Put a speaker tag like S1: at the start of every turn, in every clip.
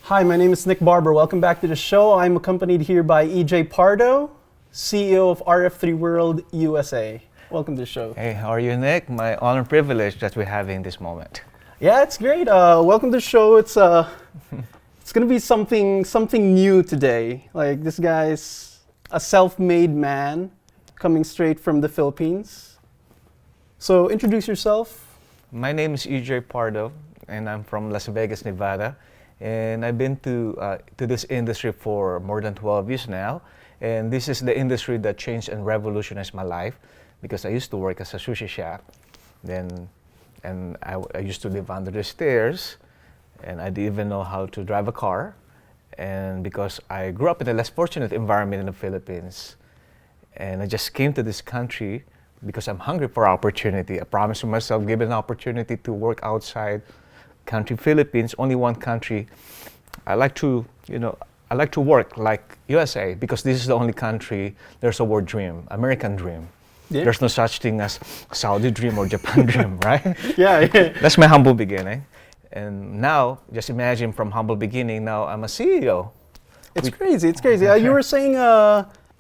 S1: Hi, my name is Nick Barber. Welcome back to the show. I'm accompanied here by Ejay Pardo, CEO of RF3 World USA. Welcome to the show.
S2: Hey, how are you, Nick? My honor and privilege that we're having this moment.
S1: Yeah, it's great. Welcome to the show. It's gonna be something new today. Like, this guy's a self-made man coming straight from the Philippines. So introduce yourself.
S2: My name is Ejay Pardo, and I'm from Las Vegas, Nevada. And I've been to this industry for more than 12 years now. And this is the industry that changed and revolutionized my life, because I used to work as a sushi chef. I used to live under the stairs, and I didn't even know how to drive a car. And because I grew up in a less fortunate environment in the Philippines, and I just came to this country because I'm hungry for opportunity. I promised to myself, given an opportunity to work outside country Philippines, only one country, I like to work like USA, because this is the only country there's a word dream, American dream.
S1: Yeah.
S2: There's no such thing as Saudi dream or Japan dream, right?
S1: Yeah.
S2: That's my humble beginning. And now, just imagine, from humble beginning, now I'm a CEO.
S1: It's crazy. It's crazy. You were saying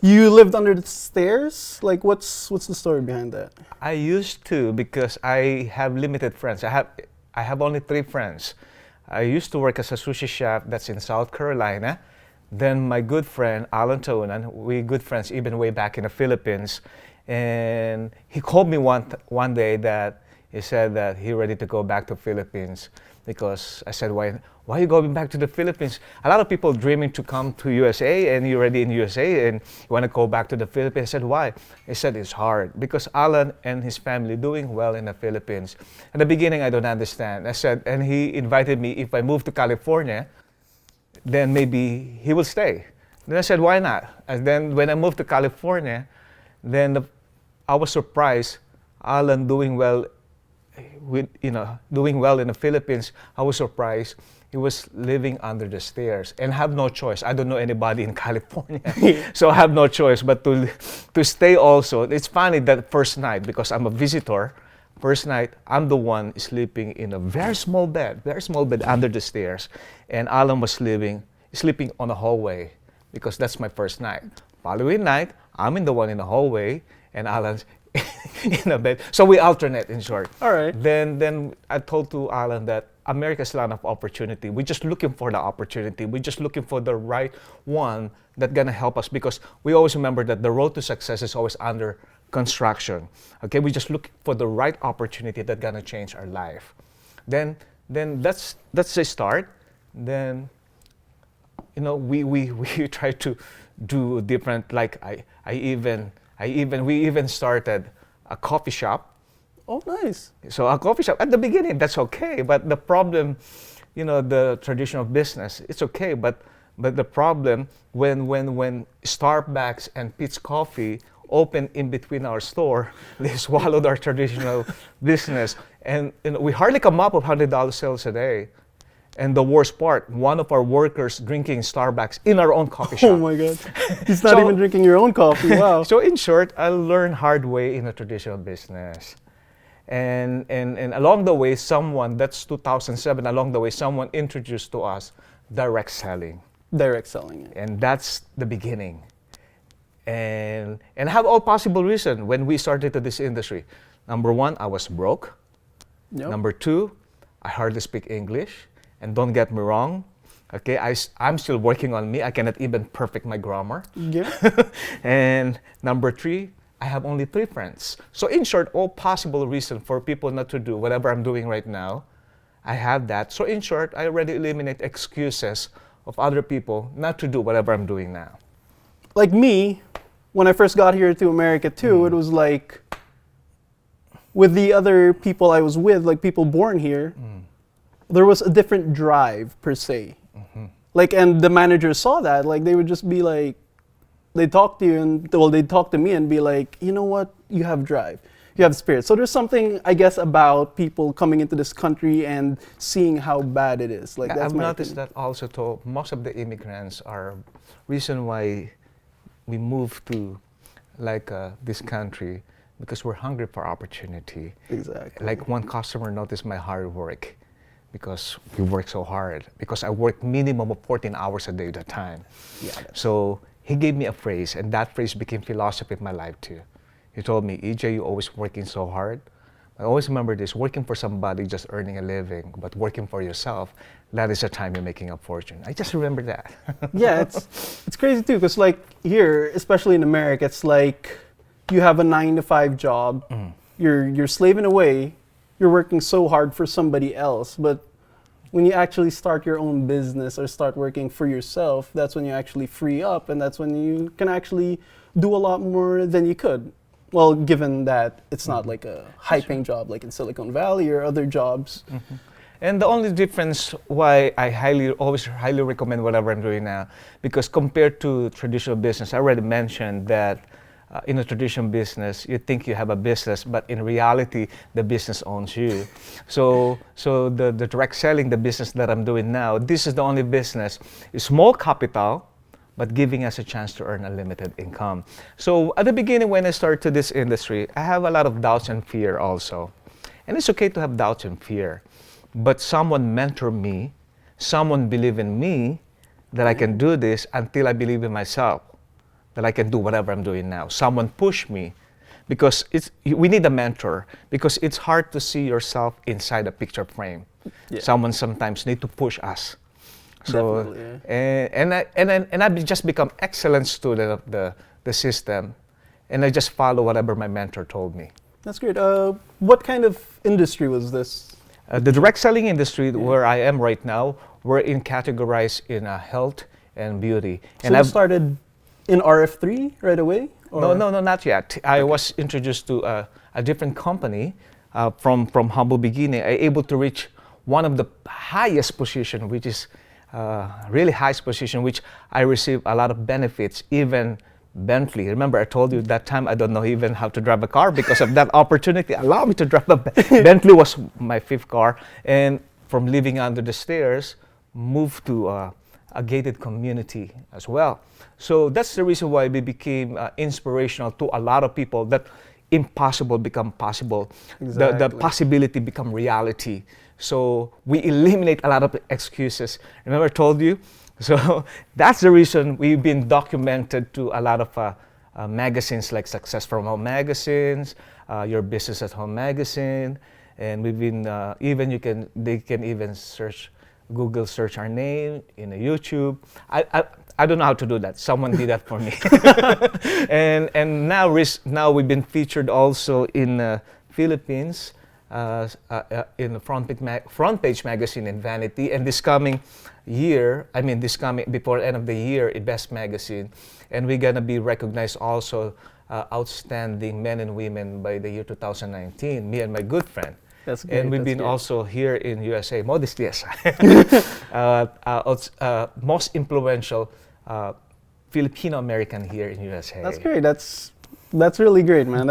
S1: you lived under the stairs. Like, what's the story behind that?
S2: I used to, because I have limited friends. I have only 3 friends. I used to work as a sushi chef that's in South Carolina. Then my good friend, Alan Tonan, we good friends even way back in the Philippines. And he called me one day that he said that he ready to go back to Philippines, because I said, why are you going back to the Philippines? A lot of people dreaming to come to USA, and you're already in USA and you want to go back to the Philippines. I said, why? He said, it's hard, because Alan and his family doing well in the Philippines. At the beginning, I don't understand. I said, and he invited me, if I move to California, then maybe he will stay. Then I said, why not? And then when I moved to California, then I was surprised, Alan doing well doing well in the Philippines. I was surprised he was living under the stairs and have no choice. I don't know anybody in California, so I have no choice but to stay also. It's funny that first night, because I'm a visitor, first night I'm the one sleeping in a very small bed under the stairs, and Alan was sleeping on the hallway, because that's my first night. Following night, I'm in the one in the hallway, and Alan's in a bed. So we alternate, in short.
S1: All right.
S2: Then I told to Alan that America's land of opportunity. We're just looking for the opportunity. We're just looking for the right one that's gonna help us, because we always remember that the road to success is always under construction. Okay, we just look for the right opportunity that's gonna change our life. Then that's a start. Then we try to do different. Like we even started a coffee shop.
S1: Oh, nice.
S2: So a coffee shop, at the beginning, that's okay. But the problem, the traditional business, it's okay. But the problem, when Starbucks and Peet's Coffee opened in between our store, they swallowed our traditional business. And we hardly come up with $100 sales a day. And the worst part, one of our workers drinking Starbucks in our own coffee shop.
S1: Oh my God. He's not even drinking your own coffee. Wow.
S2: So in short, I learned hard way in a traditional business. And along the way, that's 2007, along the way, someone introduced to us direct selling.
S1: Direct selling.
S2: And that's the beginning. And I have all possible reasons when we started to this industry. Number 1, I was broke.
S1: Yep.
S2: Number 2, I hardly speak English. And don't get me wrong, okay, I'm still working on me. I cannot even perfect my grammar.
S1: Yeah.
S2: And number 3, I have only 3 friends. So in short, all possible reason for people not to do whatever I'm doing right now, I have that. So in short, I already eliminate excuses of other people not to do whatever I'm doing now.
S1: Like me, when I first got here to America too, it was like, with the other people I was with, like people born here, there was a different drive per se. Like, and the managers saw that. Like, they would just be like, they'd talk to you and, well, they'd talk to me and be like, you know what, you have drive, you have spirit. So there's something, I guess, about people coming into this country and seeing how bad it is. Like, that's
S2: I've
S1: my
S2: noticed
S1: opinion.
S2: that also too, most of the immigrants are reason why we moved to like this country, because we're hungry for opportunity.
S1: Exactly.
S2: Like one customer noticed my hard work because we work so hard. Because I work minimum of 14 hours a day at a time.
S1: Yeah.
S2: So he gave me a phrase, and that phrase became philosophy in my life too. He told me, EJ, you're always working so hard. I always remember this, working for somebody, just earning a living, but working for yourself, that is the time you're making a fortune. I just remember that.
S1: Yeah, it's crazy too, because like here, especially in America, it's like you have a 9-to-5 job, you're slaving away, you're working so hard for somebody else, but when you actually start your own business or start working for yourself, that's when you actually free up, and that's when you can actually do a lot more than you could. Well, given that it's not like a high-paying job like in Silicon Valley or other jobs.
S2: And the only difference why I always highly recommend whatever I'm doing now, because compared to traditional business, I already mentioned that in a traditional business, you think you have a business, but in reality, the business owns you. So the direct selling, the business that I'm doing now, this is the only business, small capital, but giving us a chance to earn a limited income. So at the beginning, when I started this industry, I have a lot of doubts and fear also. And it's okay to have doubts and fear, but someone mentored me, someone believed in me that I can do this until I believe in myself, that I can do whatever I'm doing now. Someone pushed me, because we need a mentor, because it's hard to see yourself inside a picture frame. Yeah. Someone sometimes need to push us. So,
S1: definitely, yeah.
S2: and I've just become excellent student of the system, and I just follow whatever my mentor told me.
S1: That's great. What kind of industry was this?
S2: The direct selling industry, where I am right now, we're categorized in health and beauty.
S1: So
S2: and
S1: you started in RF3 right away?
S2: Or? No, not yet. I was introduced to a different company from humble beginning. I able to reach one of the highest position, which is really highest position, which I receive a lot of benefits, even Bentley. Remember, I told you that time I don't know even how to drive a car. Because of that opportunity, allow me to drive a Bentley was my 5th car. And from living under the stairs, moved to a gated community as well. So that's the reason why we became inspirational to a lot of people, that impossible become possible.
S1: Exactly.
S2: The possibility become reality. So we eliminate a lot of excuses. Remember I told you? So that's the reason we've been documented to a lot of magazines like Success from Home magazines, Your Business at Home magazine, and we've been they can even Google search our name in a YouTube. I don't know how to do that. Someone did that for me. and now we've been featured also in Philippines. In the front page magazine in Vanity, and this coming before the end of the year, in Best Magazine, and we're gonna be recognized also outstanding men and women by the year 2019. Me and my good friend.
S1: That's great.
S2: And we've been also here in USA, modesty aside, most influential Filipino American here in USA.
S1: That's great. That's really great, man.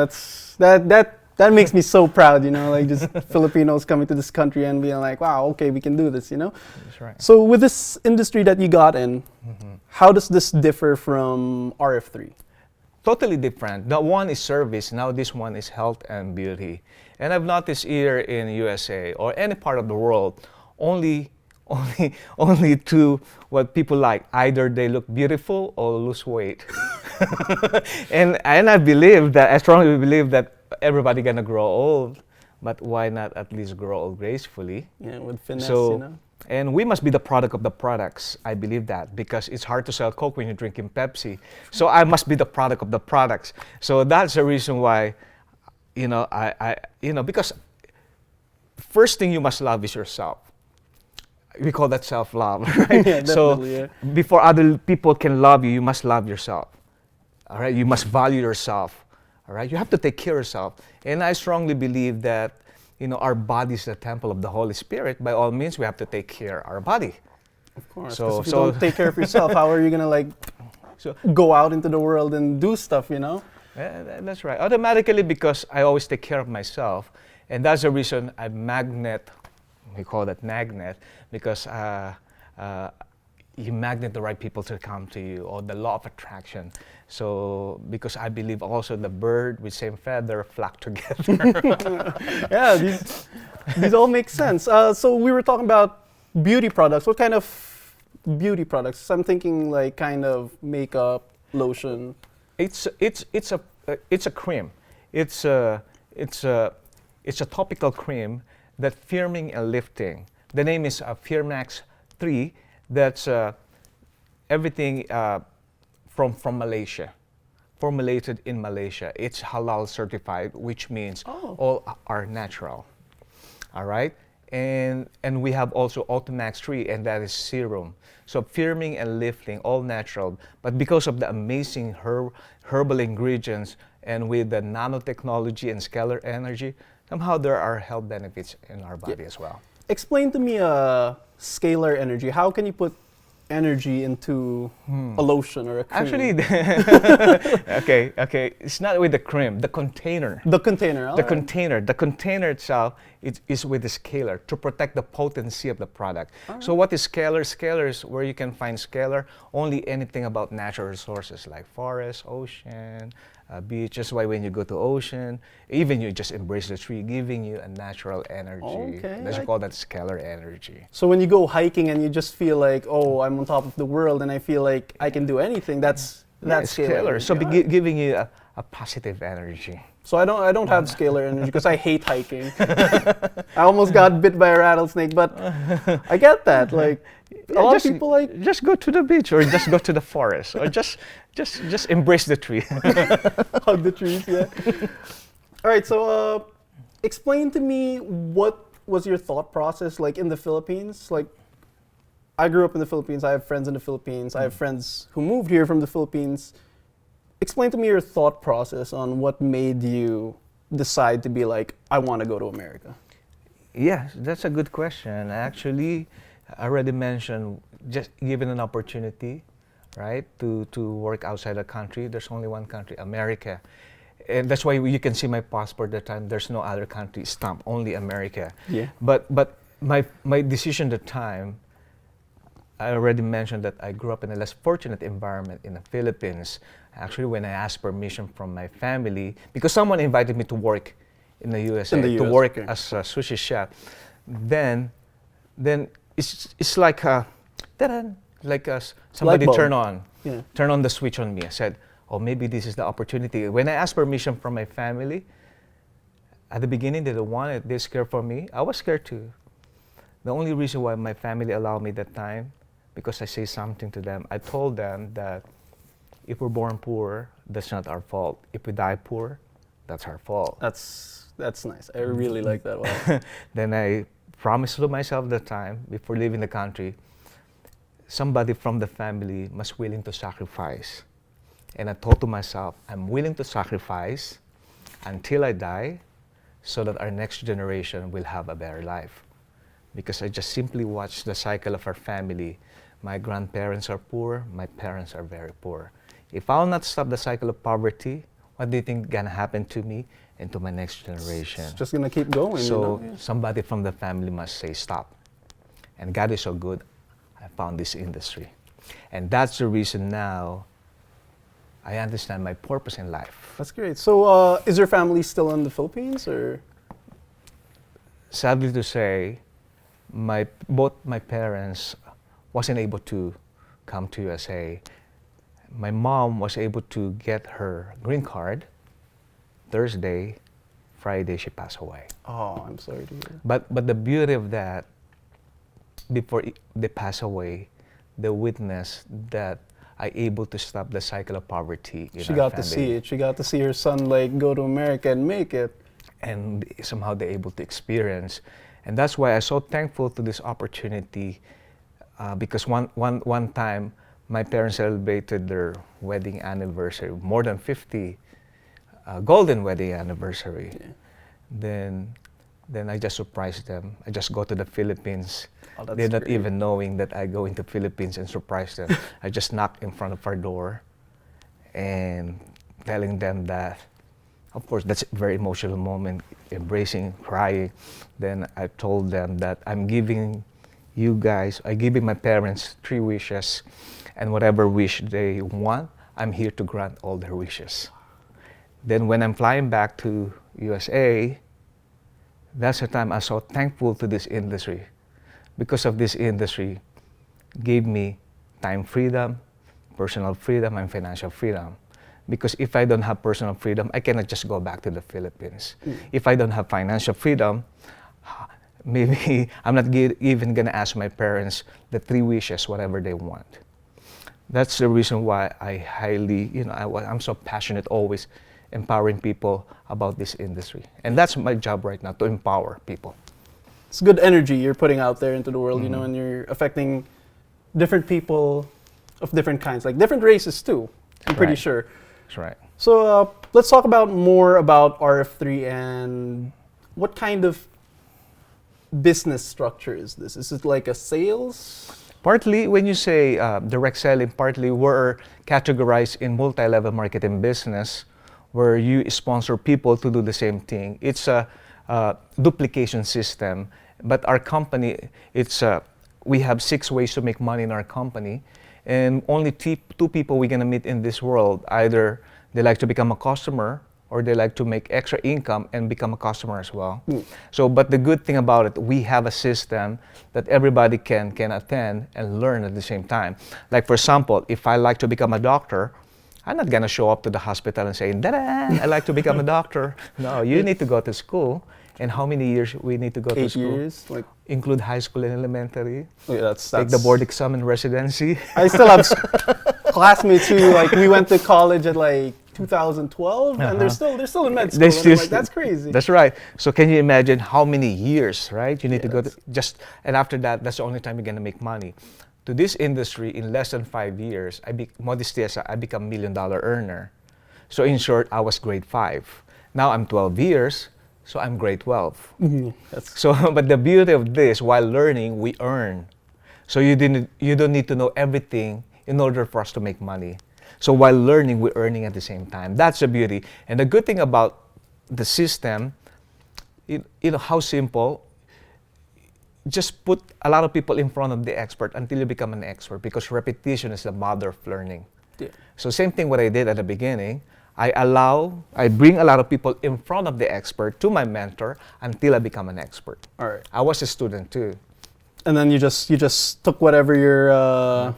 S1: That makes me so proud, like just Filipinos coming to this country and being like, wow, okay, we can do this,
S2: That's right.
S1: So with this industry that you got in, how does this differ from RF3?
S2: Totally different. That one is service, now this one is health and beauty. And I've noticed here in USA or any part of the world, only two what people like. Either they look beautiful or lose weight. and I strongly believe that everybody gonna grow old, but why not at least grow old gracefully?
S1: Yeah, with finesse,
S2: And we must be the product of the products. I believe that, because it's hard to sell Coke when you're drinking Pepsi. So I must be the product of the products. So that's the reason why, because first thing you must love is yourself. We call that self-love, right?
S1: Yeah, definitely, yeah.
S2: Before other people can love you, you must love yourself. All right, you must value yourself. All right, you have to take care of yourself. And I strongly believe that, our body is the temple of the Holy Spirit. By all means, we have to take care of our body.
S1: Of course. So if you don't take care of yourself, how are you gonna go out into the world and do stuff? Yeah,
S2: that's right. Automatically, because I always take care of myself, and that's the reason I magnet. We call that magnet, because you magnet the right people to come to you, or the law of attraction. So because I believe also the bird with same feather flock together.
S1: Yeah, these all make sense. So we were talking about beauty products. What kind of beauty products? So I'm thinking like kind of makeup, lotion.
S2: It's a cream. It's a topical cream that firming and lifting. The name is Firmax 3. That's everything from Malaysia, formulated in Malaysia. It's halal certified, which means all are natural. All right, and we have also Ultimax 3, and that is serum. So firming and lifting, all natural, but because of the amazing herbal ingredients and with the nanotechnology and scalar energy, somehow there are health benefits in our body as well.
S1: Explain to me scalar energy. How can you put energy into a lotion or a cream?
S2: Actually, okay. It's not with the cream. The container.
S1: The container.
S2: The container itself is with the scalar to protect the potency of the product.
S1: All right.
S2: So what is scalar? Scalar is where you can find scalar only anything about natural resources like forest, ocean, beach. That's why when you go to ocean, even you just embrace the tree, giving you a natural energy.
S1: Okay.
S2: Let's call that scalar energy.
S1: So when you go hiking and you just feel like, oh, I'm on top of the world and I feel like I can do anything, that's scalar.
S2: So giving you a positive energy.
S1: So I don't have scalar energy because I hate hiking. I almost got bit by a rattlesnake, but I get that. Like a lot of people like
S2: just go to the beach or just go to the forest or just embrace the tree.
S1: hug the trees. Yeah. All right. So explain to me what was your thought process like in the Philippines? Like I grew up in the Philippines. I have friends in the Philippines. I have friends who moved here from the Philippines. Explain to me your thought process on what made you decide to be like, I want to go to America.
S2: Yeah, that's a good question. Actually, I already mentioned just given an opportunity, right, to work outside the country. There's only one country, America. And that's why you can see my passport that time. There's no other country stamp, only America.
S1: Yeah.
S2: But my decision at the time, I already mentioned that I grew up in a less fortunate environment in the Philippines. Actually, when I asked permission from my family, because someone invited me to work in the USA, to work as a sushi chef, then it's like somebody turn on the switch on me. I said, oh, maybe this is the opportunity. When I asked permission from my family, at the beginning they didn't want it. They're scared for me. I was scared too. The only reason why my family allowed me that time, because I say something to them. I told them that if we're born poor, that's not our fault. If we die poor, that's our fault.
S1: That's nice. I really like that one.
S2: Then I promised to myself that time, before leaving the country, somebody from the family must willing to sacrifice. And I told to myself, I'm willing to sacrifice until I die so that our next generation will have a better life. Because I just simply watched the cycle of our family. My grandparents are poor, my parents are very poor. If I'll not stop the cycle of poverty, what do you think is gonna happen to me and to my next generation?
S1: It's just gonna keep going.
S2: So
S1: you know?
S2: somebody from the family must say stop. And God is so good, I found this industry. And that's the reason now I understand my purpose in life.
S1: That's great. So is your family still in the Philippines or?
S2: Sadly to say, both my parents wasn't able to come to USA. My mom was able to get her green card Thursday. Friday she passed away.
S1: Oh, I'm sorry to hear.
S2: But the beauty of that, before they pass away, the witness that I able to stop the cycle of poverty in
S1: She
S2: our
S1: got
S2: family.
S1: to see it. She got to see her son like go to America and make it.
S2: And somehow they're able to experience. And that's why I'm so thankful to this opportunity, because one time my parents celebrated their wedding anniversary, more than 50 golden wedding anniversary. Yeah. Then I just surprised them. I just go to the Philippines.
S1: Oh, that's
S2: They're not
S1: great.
S2: even knowing that I go into Philippines and surprise them. I just knock in front of our door and telling them that, of course, that's a very emotional moment, embracing, crying. Then I told them that I'm giving you guys, I giving my parents 3 wishes, and whatever wish they want, I'm here to grant all their wishes. Then when I'm flying back to USA, that's the time I was so thankful to this industry. Because of this industry, gave me time freedom, personal freedom, and financial freedom. Because if I don't have personal freedom, I cannot just go back to the Philippines. If I don't have financial freedom, maybe I'm not even gonna ask my parents the 3 wishes, whatever they want. That's the reason why I highly, I'm so passionate always empowering people about this industry. And that's my job right now, to empower people.
S1: It's good energy you're putting out there into the world, and you're affecting different people of different kinds, like different races too, I'm pretty sure.
S2: That's right.
S1: So let's talk more about RF3 and what kind of business structure is this? Is it like a sales?
S2: Partly, when you say direct selling, partly we're categorized in multi-level marketing business, where you sponsor people to do the same thing. It's a duplication system, but our company, we have 6 ways to make money in our company, and only 2 people we're gonna meet in this world. Either they like to become a customer, or they like to make extra income and become a customer as well. So, but the good thing about it, we have a system that everybody can attend and learn at the same time. Like for example, if I like to become a doctor, I'm not gonna show up to the hospital and say, "Da-da, I like to become a doctor." No, you need to go to school. And how many years we need to go to school?
S1: 8 years, like
S2: include high school and elementary.
S1: yeah, that's
S2: Take the board exam and residency.
S1: I still have classmates who like we went to college at like 2012, and they're still in med school. And I'm like, that's crazy.
S2: That's right. So can you imagine how many years, right? You need to go to and after that, that's the only time you're gonna make money. To this industry, in less than 5 years, modesty aside, I become $1 million earner. So in short, I was grade 5. Now I'm 12 years, so I'm grade 12. So, but the beauty of this, while learning, we earn. So you don't need to know everything in order for us to make money. So while learning, we're earning at the same time. That's the beauty. And the good thing about the system, how simple. Just put a lot of people in front of the expert until you become an expert, because repetition is the mother of learning. Yeah. So same thing what I did at the beginning. I bring a lot of people in front of the expert to my mentor until I become an expert.
S1: All right.
S2: I was a student too.
S1: And then you just took whatever your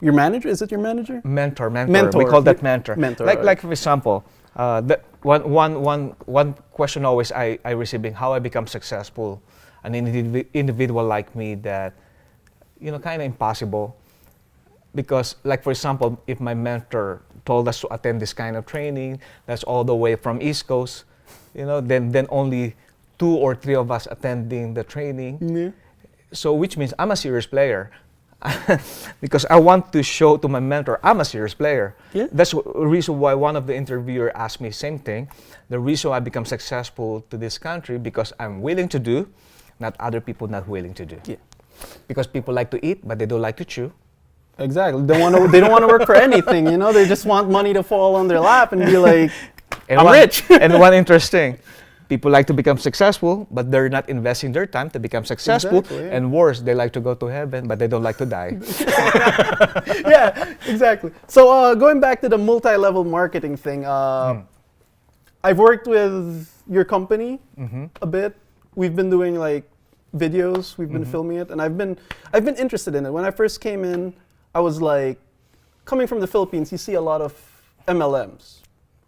S1: manager, is it your manager?
S2: Mentor. We call that mentor.
S1: Mentor.
S2: Like for example, one question always I receiving, how I become successful. An individual like me that, kind of impossible. Because, like for example, if my mentor told us to attend this kind of training, that's all the way from East Coast, then only 2 or 3 of us attending the training. Yeah. So, which means I'm a serious player. Because I want to show to my mentor, I'm a serious player. Yeah. That's the reason why one of the interviewer asked me the same thing. The reason I become successful to this country, because I'm willing to do, not other people not willing to do. Yeah. Because people like to eat, but they don't like to chew.
S1: Exactly. They don't want to work for anything, They just want money to fall on their lap and be like, I'm rich.
S2: And one interesting, people like to become successful, but they're not investing their time to become successful. Exactly, yeah. And worse, they like to go to heaven, but they don't like to die.
S1: Yeah, exactly. So going back to the multi-level marketing thing, I've worked with your company a bit. We've been doing like videos, we've been filming it, and I've been interested in it. When I first came in, I was like, coming from the Philippines, you see a lot of MLMs.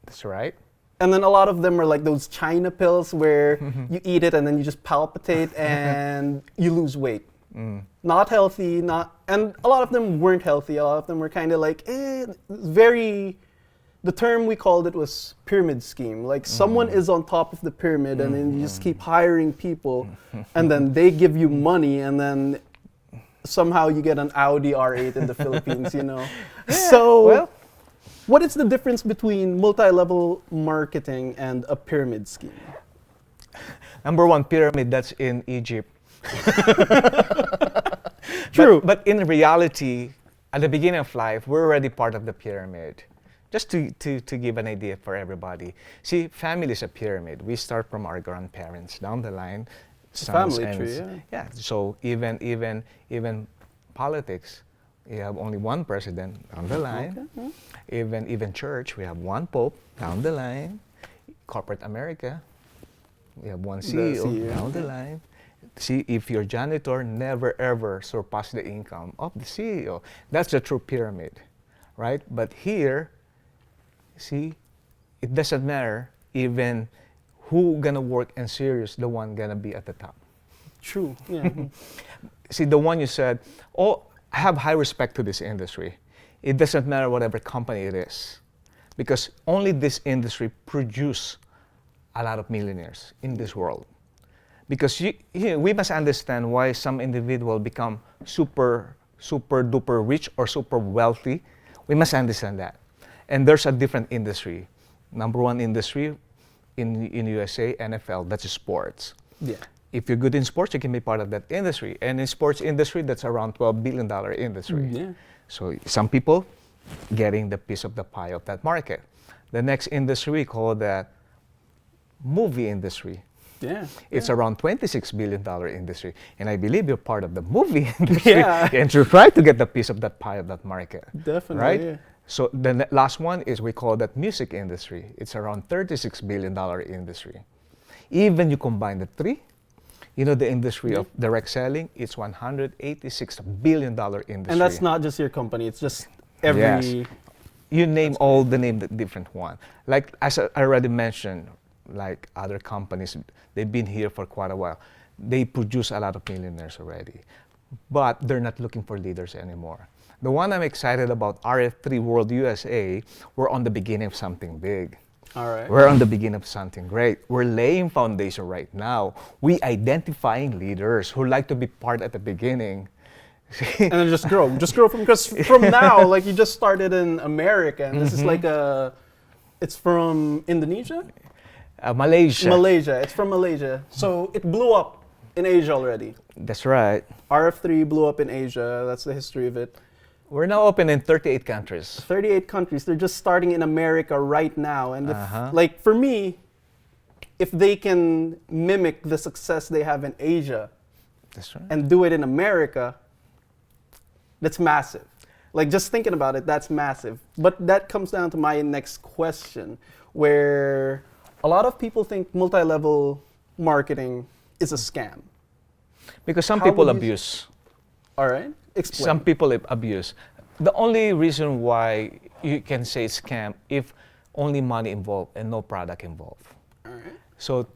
S2: That's right.
S1: And then a lot of them are like those China pills where you eat it and then you just palpitate and you lose weight. Not healthy, and a lot of them weren't healthy. A lot of them were kind of like, the term we called it was pyramid scheme. Like someone is on top of the pyramid and then you just keep hiring people and then they give you money and then somehow you get an Audi R8 in the Philippines, Yeah, so what is the difference between multi-level marketing and a pyramid scheme?
S2: Number 1, pyramid, that's in Egypt.
S1: True.
S2: But in reality, at the beginning of life, we're already part of the pyramid. Just to give an idea for everybody. See, family is a pyramid. We start from our grandparents down the line. sons
S1: family
S2: and
S1: tree, yeah.
S2: So even politics, you have only one president down the line.
S1: Okay,
S2: Even church, we have one pope down the line. Corporate America, we have one CEO, down the line. See, if your janitor never ever surpass the income of the CEO, that's the true pyramid, right? But here, see, it doesn't matter even who gonna work and serious, the one gonna be at the top.
S1: True, yeah.
S2: See, the one you said, oh, I have high respect to this industry. It doesn't matter whatever company it is, because only this industry produce a lot of millionaires in this world. Because we must understand why some individual become super duper rich or super wealthy. We must understand that. And there's a different industry. Number one industry in USA, NFL, that's sports.
S1: Yeah.
S2: If you're good in sports, you can be part of that industry. And in sports industry, that's around $12 billion industry.
S1: Yeah.
S2: So some people getting the piece of the pie of that market. The next industry, we call that movie industry.
S1: Yeah.
S2: It's around $26 billion industry. And I believe you're part of the movie industry.
S1: Yeah.
S2: And you try to get the piece of that pie of that market.
S1: Definitely,
S2: right?
S1: yeah.
S2: So the last one is we call that music industry. It's around $36 billion industry. Even you combine the three, you know, the industry of direct selling, it's $186 billion industry.
S1: And that's not just your company, it's just every...
S2: Yes. You name all the name the different one. Like as I already mentioned, like other companies, they've been here for quite a while. They produce a lot of millionaires already, but they're not looking for leaders anymore. The one I'm excited about, RF3 World USA, we're on the beginning of something big.
S1: All right.
S2: We're on the beginning of something great. We're laying foundation right now. We identifying leaders who like to be part at the beginning.
S1: And then just grow from, because from now, like you just started in America, and this is like it's from Indonesia?
S2: Malaysia.
S1: It's from Malaysia. So it blew up in Asia already.
S2: That's right.
S1: RF3 blew up in Asia. That's the history of it.
S2: We're now open in 38 countries.
S1: 38 countries. They're just starting in America right now. And if, like for me, if they can mimic the success they have in Asia
S2: That's right.
S1: and do it in America, that's massive. Like just thinking about it, that's massive. But that comes down to my next question, where a lot of people think multi-level marketing is a scam.
S2: Because some
S1: How
S2: people
S1: would you-
S2: abuse.
S1: All right, explain.
S2: Some people abuse. The only reason why you can say scam if only money involved and no product involved.
S1: All right.
S2: So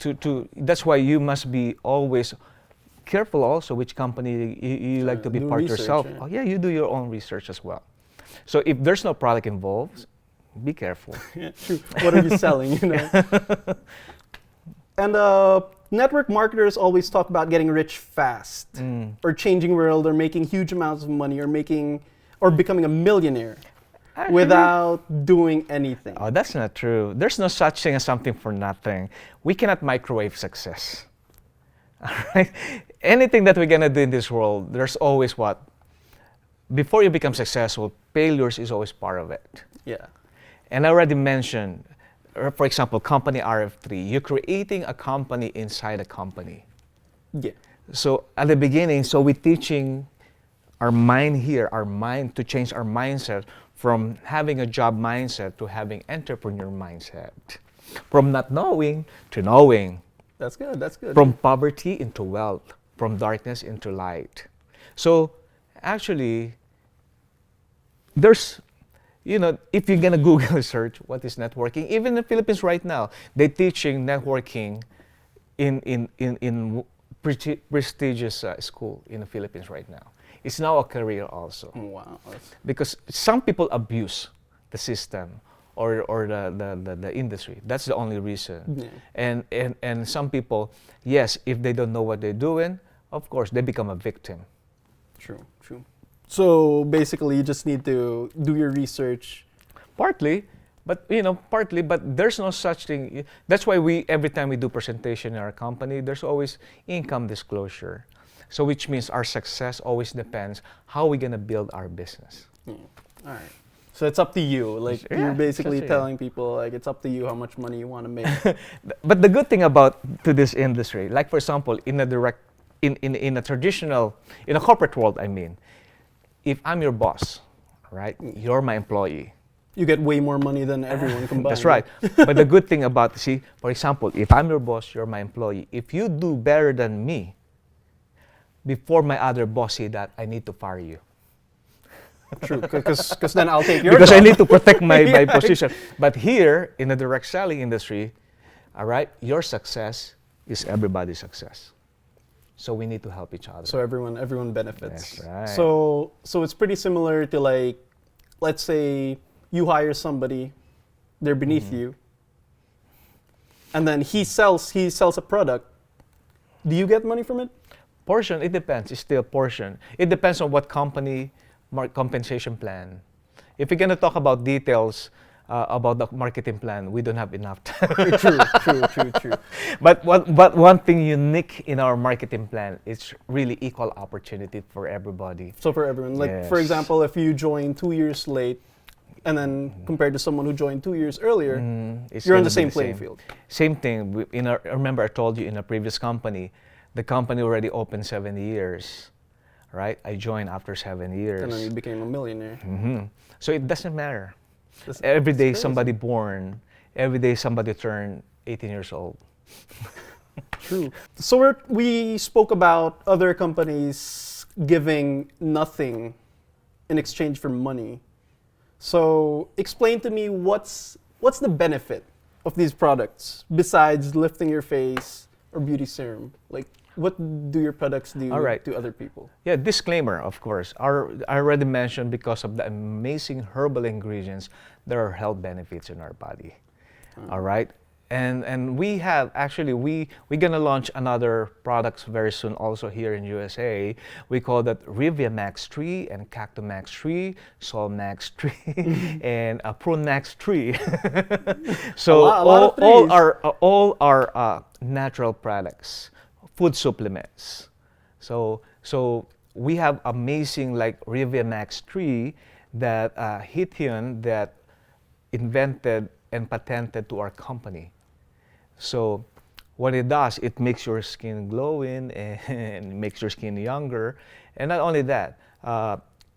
S2: that's why you must be always careful also which company you like to be
S1: do
S2: part
S1: research,
S2: yourself.
S1: yeah.
S2: Oh yeah, you do your own research as well. So if there's no product involved, be careful.
S1: Yeah, true. What are you selling, you know? And network marketers always talk about getting rich fast, or changing world, or making huge amounts of money, or becoming a millionaire
S2: Actually,
S1: without doing anything.
S2: Oh, that's not true. There's no such thing as something for nothing. We cannot microwave success. All right? Anything that we're gonna do in this world, there's always what? Before you become successful, failures is always part of it.
S1: Yeah.
S2: And I already mentioned, for example, company RF3, you're creating a company inside a company.
S1: Yeah.
S2: So at the beginning, so we're teaching our mind to change our mindset from having a job mindset to having entrepreneur mindset. From not knowing to knowing.
S1: That's good. That's good.
S2: From poverty into wealth. From darkness into light. So actually, there's, if you're gonna Google search what is networking, even in the Philippines right now, they're teaching networking in prestigious school in the Philippines right now. It's now a career also.
S1: Wow.
S2: Because some people abuse the system or the industry. That's the only reason.
S1: Yeah.
S2: And some people, yes, if they don't know what they're doing, of course, they become a victim.
S1: True. So basically, you just need to do your research.
S2: Partly, but there's no such thing. That's why every time we do presentation in our company, there's always income disclosure. So which means our success always depends how we're gonna build our business.
S1: Yeah. All right. So it's up to you. Like
S2: Yeah,
S1: you're basically
S2: it's up to you.
S1: telling people like it's up to you how much money you want to make.
S2: But the good thing about to this industry, like for example, in a direct, in a traditional, in a corporate world, I mean, if I'm your boss, right, you're my employee.
S1: You get way more money than everyone combined.
S2: That's right. But the good thing about, see, for example, if I'm your boss, you're my employee. If you do better than me, before my other boss see that, I need to fire you.
S1: True, because then I'll take your
S2: Because I
S1: job.
S2: need to protect my
S1: Yeah.
S2: position. But here, in the direct selling industry, all right, your success is everybody's success. So we need to help each other.
S1: So everyone benefits.
S2: That's right.
S1: So it's pretty similar to like, let's say you hire somebody, they're beneath you, and then he sells a product. Do you get money from it?
S2: Portion, it depends. It's still portion. It depends on what company, compensation plan. If we're going to talk about details about the marketing plan, we don't have enough time.
S1: True.
S2: But one thing unique in our marketing plan is really equal opportunity for everybody.
S1: So for everyone, like for
S2: Yes.
S1: example, if you join 2 years late, and then compared to someone who joined 2 years earlier,
S2: It's
S1: you're on
S2: gonna
S1: the
S2: be
S1: same playing field.
S2: Same thing. Remember, I told you in a previous company, the company already opened 7 years, right? I joined after 7 years.
S1: And then you became a millionaire.
S2: So it doesn't matter.
S1: That's-
S2: Every day
S1: crazy.
S2: somebody born, every day somebody turned 18 years old.
S1: True. So we spoke about other companies giving nothing in exchange for money. So explain to me what's the benefit of these products besides lifting your face or beauty serum? Like what do your products do
S2: All right.
S1: to other people?
S2: Yeah, disclaimer, of course. I already mentioned because of the amazing herbal ingredients, there are health benefits in our body. All right? And we have, actually, we're going to launch another products very soon also here in USA. We call that Rivia Max 3 and Cacto Max 3, Sol Max 3, and Prune Max 3. So
S1: A lot of
S2: all our natural products, food supplements. So we have amazing like Rivia Max 3 that Hithian that invented and patented to our company. So what it does, it makes your skin glowing and makes your skin younger. And not only that,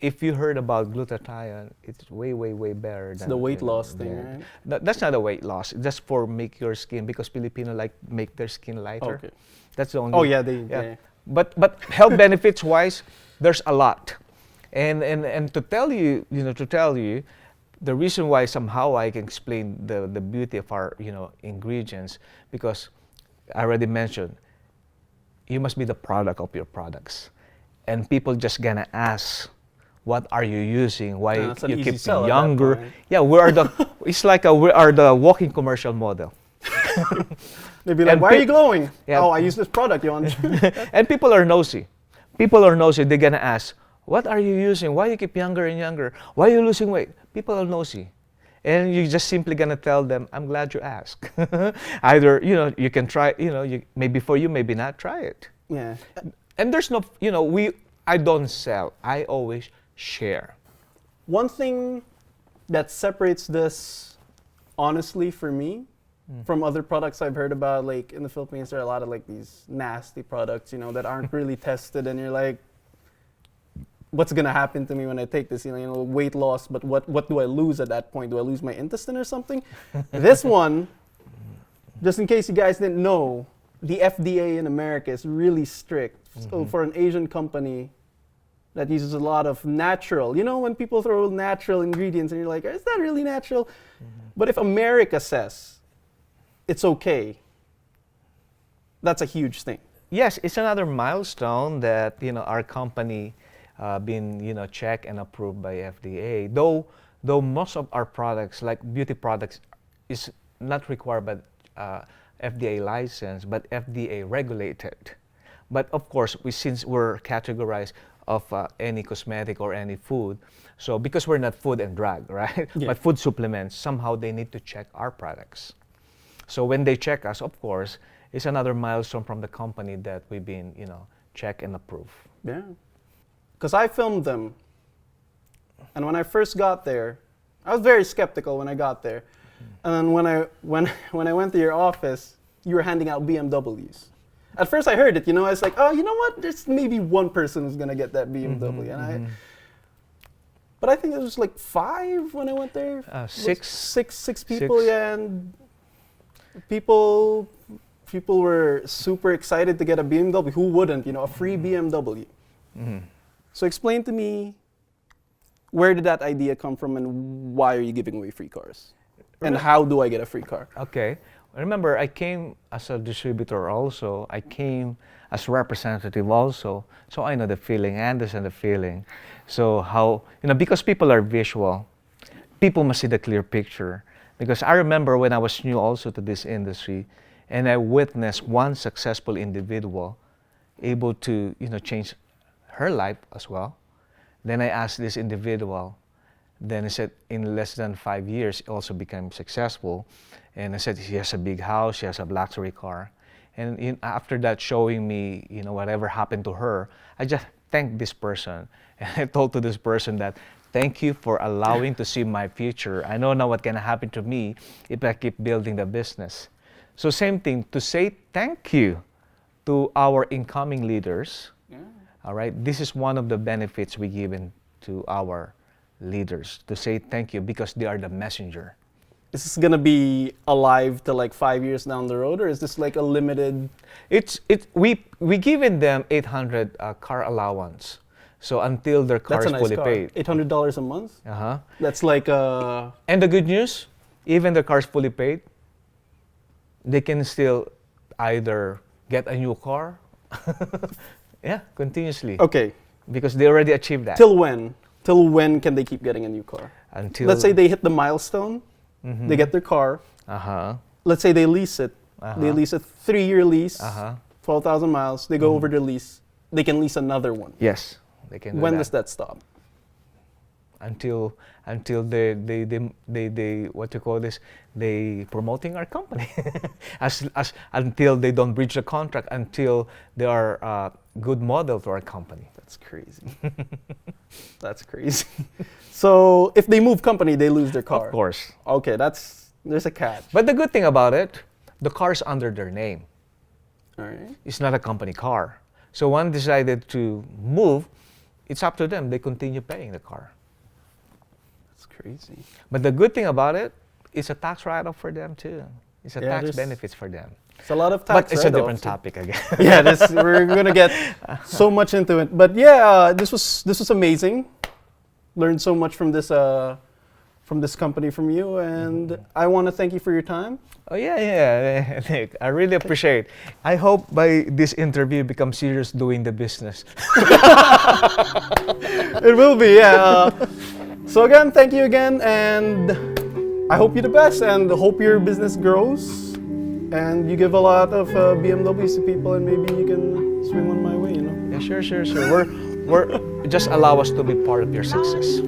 S2: if you heard about glutathione, it's way better than
S1: The weight loss thing, right?
S2: That's not a weight loss. It's just for make your skin, because Filipino like make their skin lighter.
S1: Okay.
S2: That's the only.
S1: Oh yeah, they.
S2: But health benefits wise, there's a lot, and to tell you, the reason why somehow I can explain the beauty of our ingredients, because I already mentioned, you must be the product of your products, and people just gonna ask, what are you using? Why
S1: It's an
S2: you
S1: easy
S2: keep
S1: sell at that
S2: younger?
S1: point.
S2: Yeah, we are the. It's like we are the walking commercial model.
S1: They'd be like,
S2: And
S1: why are you glowing?
S2: Yeah.
S1: Oh, I use this product. You want?
S2: And people are nosy. They're gonna ask, what are you using? Why you keep younger and younger? Why are you losing weight? People are nosy. And you just simply gonna tell them, I'm glad you asked. Either, you can try, maybe for you, maybe not, try it.
S1: Yeah.
S2: And there's no, I don't sell. I always share.
S1: One thing that separates this, honestly, for me, from other products I've heard about, like in the Philippines, there are a lot of like these nasty products, that aren't really tested, and you're like, what's gonna happen to me when I take this? Weight loss, but what do I lose at that point? Do I lose my intestine or something? This one, just in case you guys didn't know, the FDA in America is really strict. So for an Asian company that uses a lot of natural, when people throw natural ingredients and you're like, is that really natural? But if America says it's okay, that's a huge thing.
S2: Yes, it's another milestone that, our company been, checked and approved by FDA. Though most of our products, like beauty products, is not required by FDA license, but FDA regulated. But of course, since we're categorized of any cosmetic or any food, so because we're not food and drug, right?
S1: Yeah.
S2: But food supplements, somehow they need to check our products. So when they check us, of course, it's another milestone from the company that we've been, check and approve.
S1: Yeah. Because I filmed them, and when I first got there, I was very skeptical when I got there. And then when I went to your office, you were handing out BMWs. At first I heard it, I was like, oh, you know what? There's maybe one person who's gonna get that BMW. But I think it was like 5 when I went there. Six people, yeah, and people were super excited to get a BMW. Who wouldn't? A free BMW. So explain to me, where did that idea come from, and why are you giving away free cars? And how do I get a free car?
S2: Okay. Remember, I came as a distributor also. I came as representative also. So I know the feeling, I understand the feeling. So how, because people are visual, people must see the clear picture. Because I remember when I was new also to this industry, and I witnessed one successful individual able to, change her life as well. Then I asked this individual, then he said in less than 5 years, he also became successful. And I said, she has a big house, she has a luxury car. And after that, showing me, whatever happened to her, I just thanked this person. And I told to this person that, thank you for allowing to see my future. I know now what can happen to me if I keep building the business. So same thing, to say thank you to our incoming leaders. All right, this is one of the benefits we give to our leaders, to say thank you because they are the messenger.
S1: Is this gonna be alive to like 5 years down the road, or is this like a limited?
S2: We given them 800 car allowance, so until their car is fully paid.
S1: $800 a month. That's like
S2: And the good news, even the car is fully paid, they can still either get a new car, continuously.
S1: Okay.
S2: Because they already achieved that.
S1: Till when? Till when can they keep getting a new car?
S2: Until,
S1: let's say they hit the milestone, they get their car. Let's say they lease it. They lease a 3-year lease, 12,000 miles. They go over their lease. They can lease another one.
S2: Yes, they can.
S1: When does that stop?
S2: Until they what you call this? They promoting our company. Until they don't breach the contract, until they are a good model to our company.
S1: That's crazy. That's crazy. So if they move company, they lose their car.
S2: Of course.
S1: Okay, there's a catch.
S2: But the good thing about it, the car is under their name.
S1: All right.
S2: It's not a company car. So when decided to move, it's up to them. They continue paying the car.
S1: That's crazy.
S2: But the good thing about it, it's a tax write-off for them too. It's a tax benefits for them.
S1: It's a lot of tax.
S2: But it's a different topic again.
S1: Yeah, we're gonna get so much into it. But yeah, this was amazing. Learned so much from this company from you, and I want to thank you for your time.
S2: Oh yeah, Nick, I really appreciate. I hope by this interview you become serious doing the business.
S1: It will be, yeah. So again, thank you again, and I hope you the best, and hope your business grows, and you give a lot of BMWs to people, and maybe you can swing one my way,
S2: Yeah, sure. We're just allow us to be part of your success.